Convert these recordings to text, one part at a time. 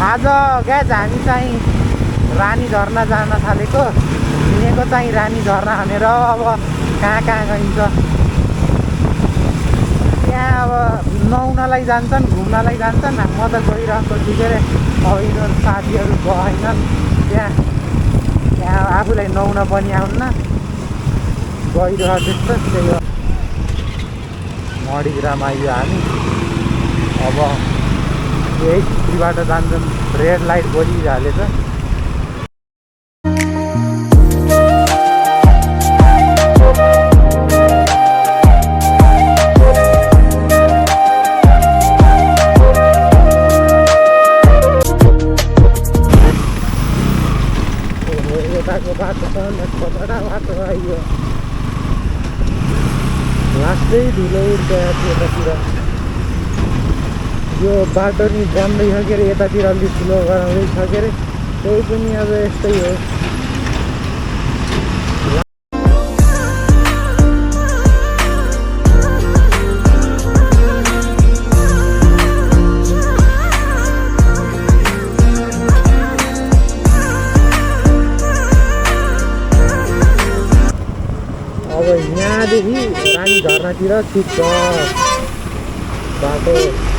आज ग्याज हामी चाहिँ रानी झरना जान थालेको हिँडेको चाहिँ रानी झरना भनेर अब कहाँ कहाँ गइन्छ त्यहाँ अब नुहाउनलाई जान्छन् घुम्नलाई जान्छन् म त गइरहेको छु के अरे अब यिनीहरू साथीहरू गएनन् त्यहाँ आफूलाई नुहाउन पनि आउन्न गइरहेको त्यस्तो त्यही हो मडिग्राम आइयो हामी अब यही भित्रीबाट जान्छौँ रेड लाइट बलिहालेछ यताको बाटो खतरा बाटो आइयो लास्टै धुलो उड्छ यतातिर यो बाटो नि बन्दैछ के अरे यतातिर अलिक ठुलो गराउँदैछ के अरे त्यही पनि अब यस्तै हो अब यहाँदेखि रानी झरनातिर छिट्छ बाटो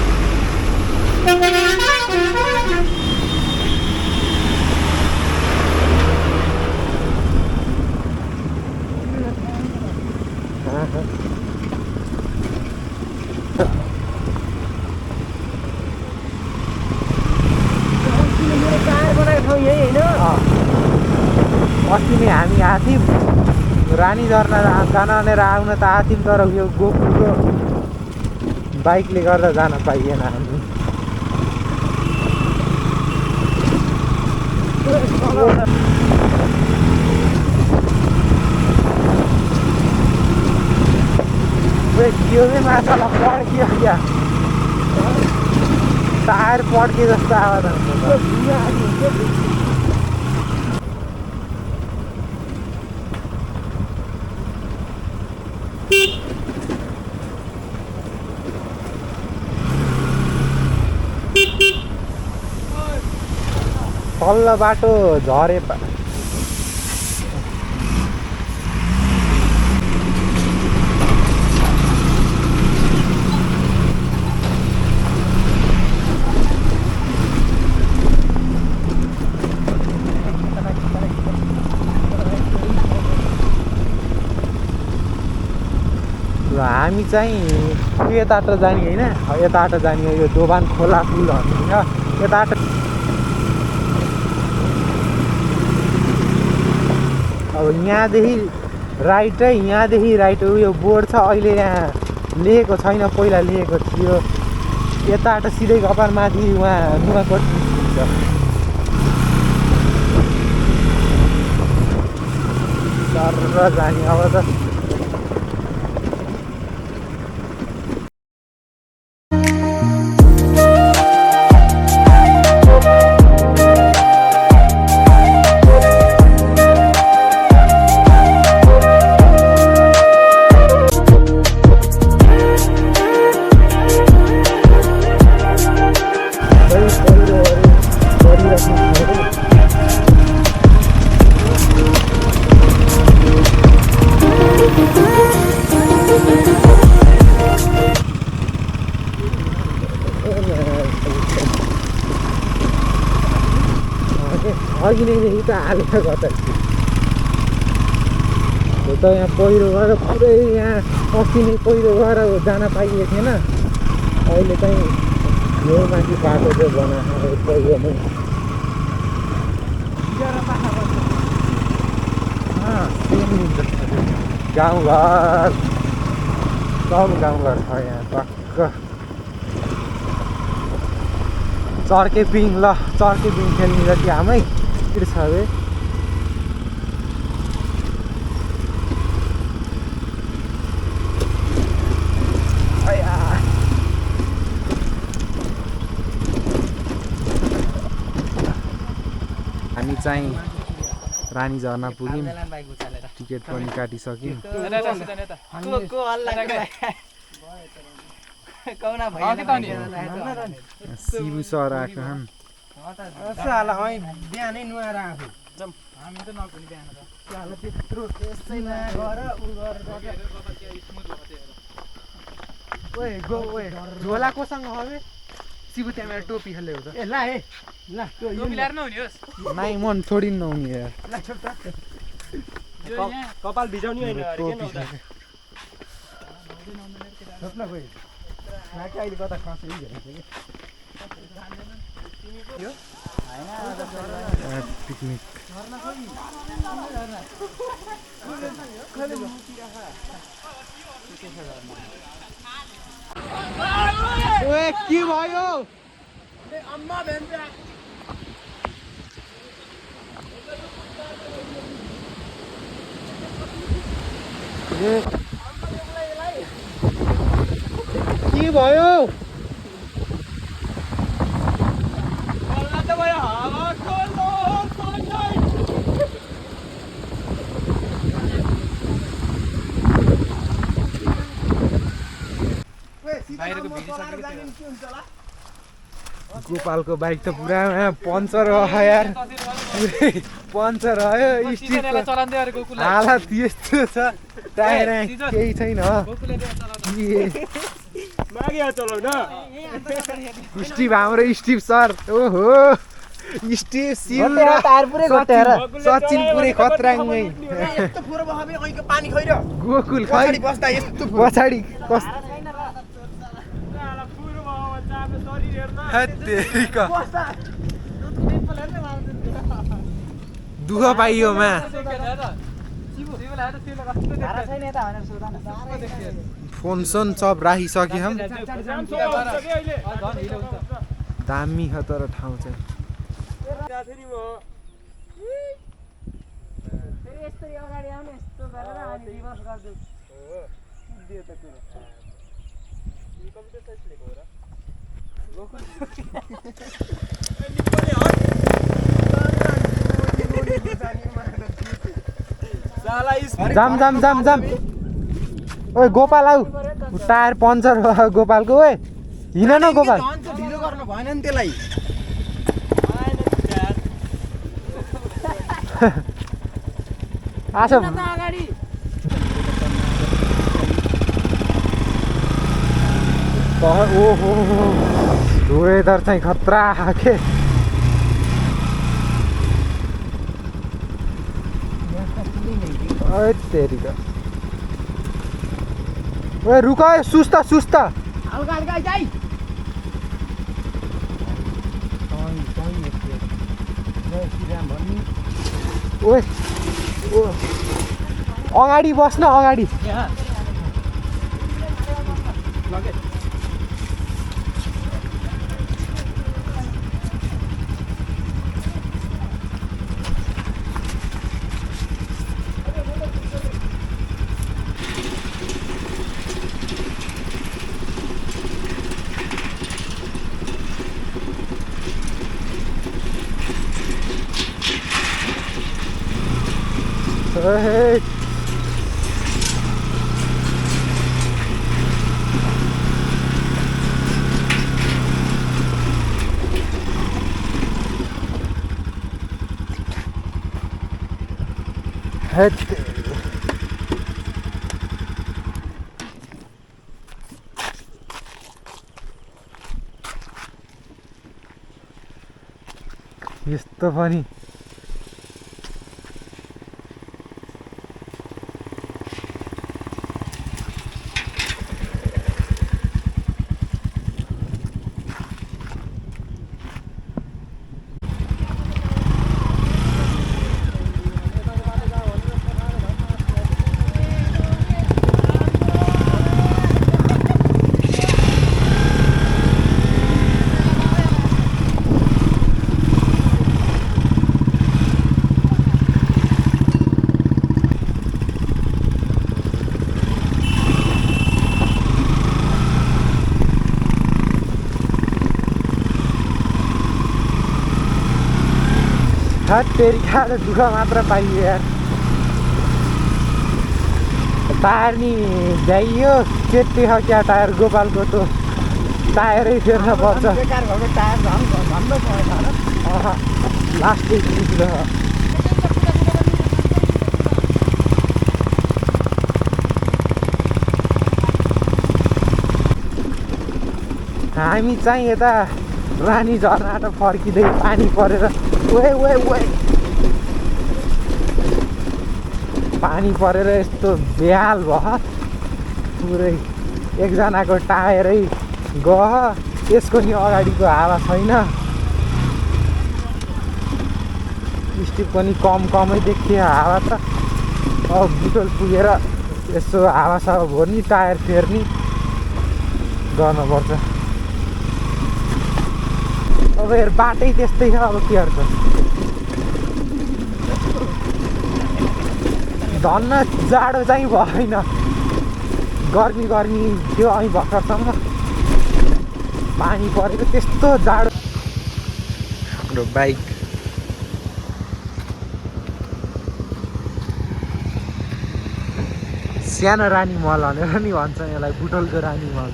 अस्ति नै हामी आएको थियौँ रानी झरना जान भनेर आउन त आएको थियौँ तर यो गोकुलको बाइकले गर्दा जान पाइएन हामी यो चाहिँ माछालाई पड्कियो क्या टायर पड्के जस्तो आवाज आउँछ तल्लो बाटो झरे हामी चाहिँ यताबाट जाने होइन यताबाट जाने यो दोभान खोला पुल होइन यताबाट अब यहाँदेखि राइट उयो बोर्ड छ अहिले यहाँ लेखेको छैन पहिला लेखेको थियो यताबाट सिधै कपारमाथि उहाँ नुवाकोट हुन्छ तर जाने अब त अघि नै त हालेर गर्दा त यहाँ पहिरो गएर पुरै यहाँ अस्ति नै पहिरो गएर जान पाइएको थिएन अहिले चाहिँ यो माथि बाटो चाहिँ बनाएको पहिरोमै गाउँघर सब गाउँघर छ यहाँ पक्क चर्के पिङ ल चर्के पिङ खेल्ने जति हामै के छ अरे हामी चाहिँ रानी झरना पुग्यौँ टिकट पनि काटिसक्यौँ शिबु सर आएको छन् साला है बिहानै नुहाएर आफू जाम हामी त नकुनी बिहान त साला त्यत्रो त्यसैमा गर उ गरेर ओए गो ओए झोला कोसँग हवे शिबु त्यहाँ मेरो टोपी खेल्दै हो त ए ला हे ला त्यो यो टोपी ल्याएर नहुने होस् नाइ मन छोडिन नहुने यार ला छोड त यो यहाँ कपाल भिजाउने होइन अरे के टोपी नहुँदा छ। छोड न गयो नाके अहिले कता खस्यो नि हेर्नु कि पिकनिक ओए के भयो के भयो बाहिरको भिडिसकेको थियो गोपालको बाइक त पुरा पङ्चर भयो यार पुरै पङ्चर भयो स्टिकको चलाउँदै अरे गोकुल हालत यस्तो छ टायर केही छैन गोकुलले चलाउँदा मागे चलाउन स्टिभ हाम्रो स्टिभ सर ओहो स्टिभ सिउ र टायर पुरै घटेर सचिन पुरै खतराङमै यस्तो फोहोर भयो भने कहीँको पानी खैर गोकुल खै पछाडि बस्दा यस्तो पछाडि दुःख पाइयोमा फोन सोन सब राखिसके हम दामी छ तर ठाउँ चाहिँ जाम जाम जाम जाम ओए गोपाल आऊ टायर पङ्चर भयो गोपालको ओए हिँड न गोपाल ढिलो गर्नु भएन नि त्यसलाई आसो ओहो वेदर चाहिँ खतरा खाके ओए तेरिका ओए रुक सुस्ता सुस्ता हल्का हल्का जाई ओए अगाडि बस्न अगाडि Hey. यस्तो पनि तेरी खाएर दुःख मात्र पाइयो यार टायर नि भ्याइयो केटी छ क्या टायर गोपालको त टायरै फेर्न पर्छ बेकार भएको टायर झन् झन्डै परेछ लास्टै पुग्छ हामी चाहिँ यता रानी झरनाबाट फर्किँदै पानी परेर ओए ओए ओए पानी परेर यस्तो बेहाल भयो पुरै एकजनाको टायरै गयो यसको नि अगाडिको हावा छैन स्टिप पनि कमै देखियो हावा त अब बुटोल पुगेर यसो हावासावा भर्ने टायर फेर्ने गर्नुपर्छ अब हेर बाटै त्यस्तै छ अब के गर्छ धन्न जाडो चाहिँ भएन गर्मी थियो अनि भर्खरसम्म पानी परेको त्यस्तो जाडो हाम्रो बाइक सानो रानी मल भनेर नि भन्छ यसलाई बुटोलको रानी मल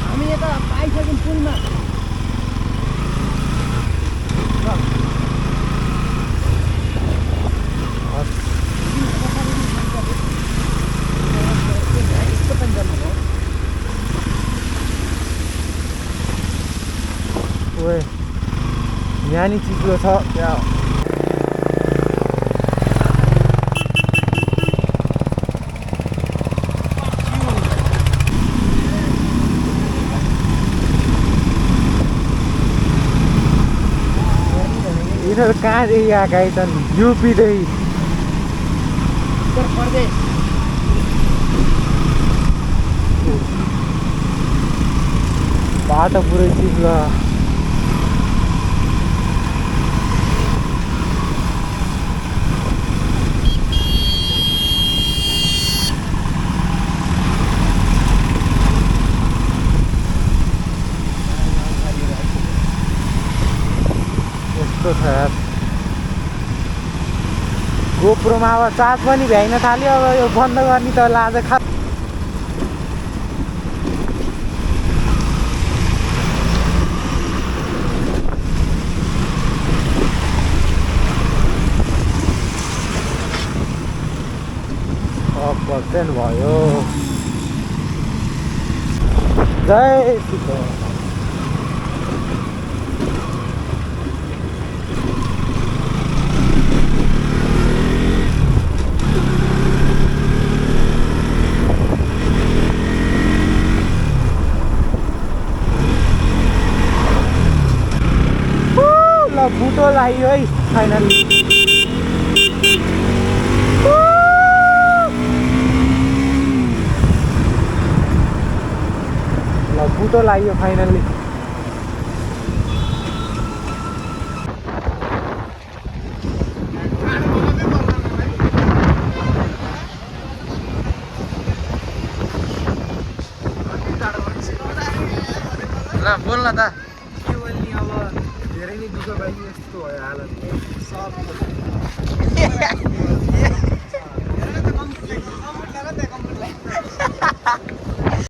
हामी यता आइसक्यौँ पुलमा ओए यहाँ नि चिप्लो छ त्यहाँ यिनीहरू कहाँदेखि आएका छन् युपीदेखि उत्तर प्रदेश बाटो पुरै चिप्लो यस्तो छ यार गोप्रोमा अब चार्ज पनि भ्याइन थाल्यो अब यो बन्द गर्ने त लाज खा % भयो जय सीता ल बुटोल आइयो है फाइनली ल बुटोल आइयो फाइनली ल बोल न त के बोल्ने अब धेरै नै दुःख पाइयो यस्तो भयो हालत सब